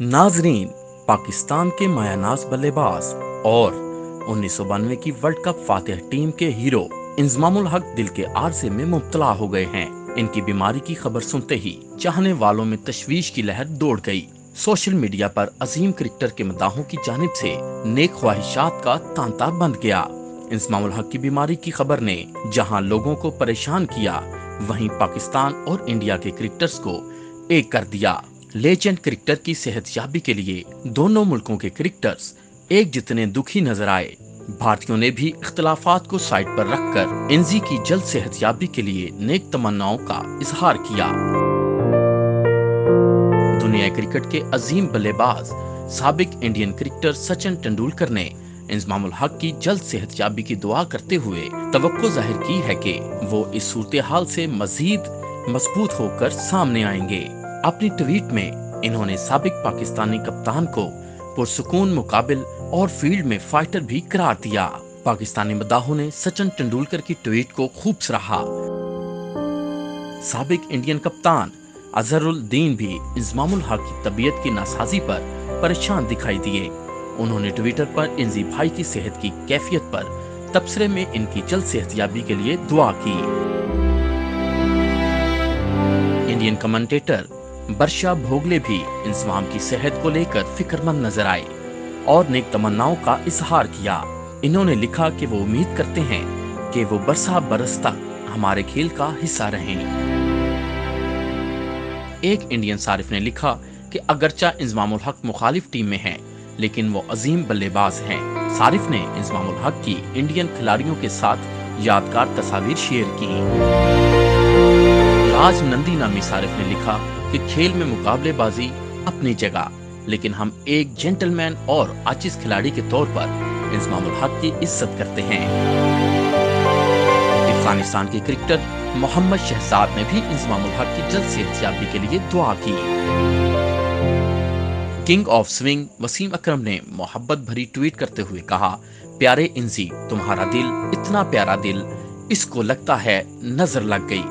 नाजरीन, पाकिस्तान के मायानाज बल्लेबाज और 1992 की वर्ल्ड कप फातिह टीम के हीरो इंजमामुल हक दिल के आरजे में मुब्तला हो गए हैं। इनकी बीमारी की खबर सुनते ही चाहने वालों में तशवीश की लहर दौड़ गई। सोशल मीडिया पर अजीम क्रिकेटर के मदाहों की जानिब से नेक ख्वाहिशात का तांता बंध गया। इंजमामुल हक की बीमारी की खबर ने जहां लोगों को परेशान किया, वहीं पाकिस्तान और इंडिया के क्रिकेटर्स को एक कर दिया। लेजेंड क्रिकेटर की सेहतयाबी के लिए दोनों मुल्कों के क्रिकेटर्स एक जितने दुखी नजर आए। भारतीयों ने भी इख्तिलाफात को साइड पर रखकर इंजी की जल्द सेहतयाबी के लिए नेक तमन्नाओं का इजहार किया। दुनिया क्रिकेट के अजीम बल्लेबाज साबिक इंडियन क्रिकेटर सचिन तेंदुलकर ने इंजमामुल हक की जल्द सेहतयाबी की दुआ करते हुए तवक्को जाहिर की है कि वो इस सूरत हाल से मजीद मजबूत होकर सामने आएंगे। अपनी ट्वीट में इन्होंने साबिक पाकिस्तानी कप्तान को पुरसुकून मुकाबिल और फील्ड में फाइटर भी करार दिया। पाकिस्तानी मदाहों ने सचिन तेंदुलकर की ट्वीट को खूब सराहा। साबिक इंडियन कप्तान अजहरुद्दीन भी इंजमामुल हक की तबीयत की नासाजी पर परेशान दिखाई दिए। उन्होंने ट्विटर पर इंजी भाई की सेहत की कैफियत पर तबसरे में इनकी जल्द सेहतयाबी के लिए दुआ की। इंडियन कमेंटेटर बर्षा भोगले भी इंजमाम की सेहत को लेकर फिक्रमंद नजर आए और नेक तमन्नाओं का इजहार किया। इन्होंने लिखा कि वो उम्मीद करते हैं कि वो बरसा बरस तक हमारे खेल का हिस्सा रहें। एक इंडियन सारिफ ने लिखा कि अगरचा इंजमामुल हक मुखालिफ टीम में हैं, लेकिन वो अजीम बल्लेबाज हैं। सारिफ ने इंजमामुल हक की इंडियन खिलाड़ियों के साथ यादगार तस्वीर शेयर की। राज नंदी नामी सारिफ ने लिखा कि खेल में मुकाबलेबाजी अपनी जगह, लेकिन हम एक जेंटलमैन और आजिज खिलाड़ी के तौर पर इंजमामुल हक की इज्जत करते हैं। अफगानिस्तान के क्रिकेटर मोहम्मद शहजाद ने भी इंजमामुल हक की जल्द सेहतयाबी के लिए दुआ की। किंग ऑफ स्विंग वसीम अकरम ने मोहब्बत भरी ट्वीट करते हुए कहा, प्यारे इंजी, तुम्हारा दिल इतना प्यारा दिल, इसको लगता है नजर लग गई।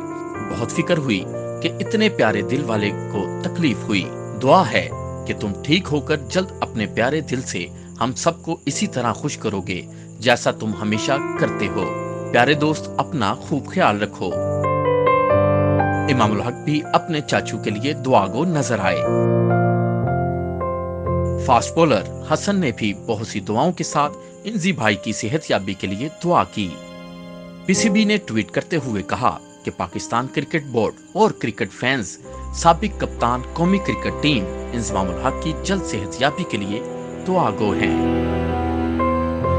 बहुत फिक्र हुई कि इतने प्यारे दिल वाले को तकलीफ हुई। दुआ है कि तुम ठीक होकर जल्द अपने प्यारे दिल से हम सबको इसी तरह खुश करोगे जैसा तुम हमेशा करते हो। प्यारे दोस्त, अपना खूब ख्याल रखो। इंजमामुल हक भी अपने चाचू के लिए दुआगो नजर आए। फास्ट बॉलर हसन ने भी बहुत सी दुआओं के साथ इंजी भाई की सेहतयाबी के लिए दुआ की। पीसीबी ने ट्वीट करते हुए कहा कि पाकिस्तान क्रिकेट बोर्ड और क्रिकेट फैंस साबिक कप्तान कौमी क्रिकेट टीम इंजमामुल हक की जल्द सेहतयाबी के लिए दुआगो हैं।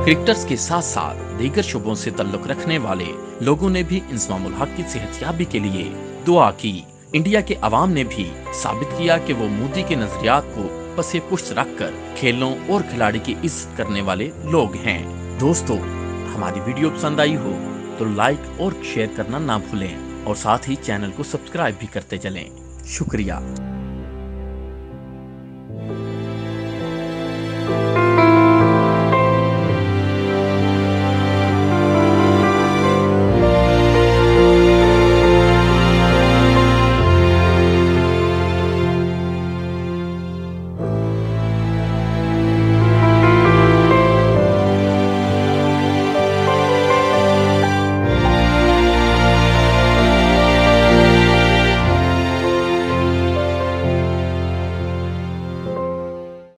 क्रिकेटर्स के साथ साथ दीगर शुबों से ताल्लुक रखने वाले लोगों ने भी इंजमामुल हक की सेहतयाबी के लिए दुआ की। इंडिया के अवाम ने भी साबित किया कि वो मोदी के नजरियात को पसे पुष्ट रखकर खेलों और खिलाड़ी की इज्जत करने वाले लोग हैं। दोस्तों, हमारी वीडियो पसंद आई हो तो लाइक और शेयर करना ना भूलें और साथ ही चैनल को सब्सक्राइब भी करते चलें। शुक्रिया।